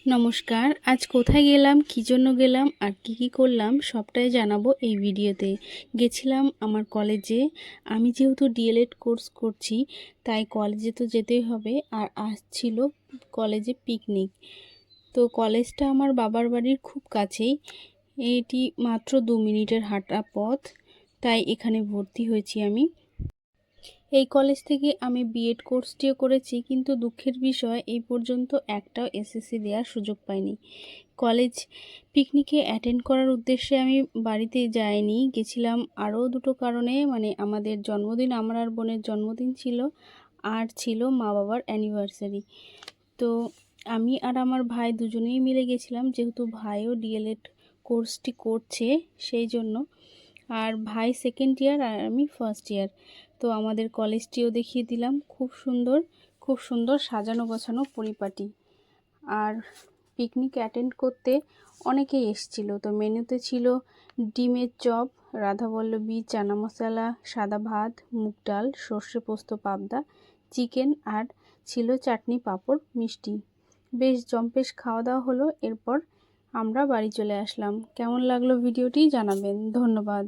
নমস্কার। আজ কোথায় গেলাম, কী জন্য গেলাম আর কি করলাম সবটাই জানাবো এই ভিডিওতে। গেছিলাম আমার কলেজে। আমি যেহেতু ডিএলএড কোর্স করছি তাই কলেজে তো যেতেই হবে। আর আসছিল কলেজে পিকনিক। তো কলেজটা আমার বাবার বাড়ির খুব কাছেই, এটি মাত্র 2 মিনিটের হাঁটা পথ। তাই এখানে ভর্তি হয়েছি আমি। এই কলেজ থেকে আমি বিএড কোর্সটিও করেছি, কিন্তু দুঃখের বিষয় এই পর্যন্ত একটাও এসএসসি দেওয়ার সুযোগ পাইনি। কলেজ পিকনিকে অ্যাটেন্ড করার উদ্দেশ্যে আমি বাড়িতে যাইনি, গেছিলাম আরও দুটো কারণে। আমাদের জন্মদিন, আমার আর বোনের জন্মদিন ছিল, আর ছিল মা বাবার অ্যানিভার্সারি। তো আমি আর আমার ভাই দুজনেই মিলে গেছিলাম, যেহেতু ভাইও ডিএলএড কোর্সটি করছে সেই জন্য। আর ভাই সেকেন্ড ইয়ার আর আমি ফার্স্ট ইয়ার। তো আমাদের কলেজটিও দেখিয়ে দিলাম, খুব সুন্দর, খুব সুন্দর সাজানো গোছানো পরিপাটি। আর পিকনিক অ্যাটেন্ড করতে অনেকেই এসেছিল। তো মেনুতে ছিল ডিমের চপ, রাধাবল্লভী চানা মশলা, সাদা ভাত, মুগ ডাল, সর্ষে পোস্ত পাবদা, চিকেন, আর ছিল চাটনি, পাঁপড়, মিষ্টি। বেশ জম্পেশ খাওয়া দাওয়া হলো। এরপর আমরা বাড়ি চলে আসলাম। কেমন লাগলো ভিডিওটি জানাবেন। ধন্যবাদ।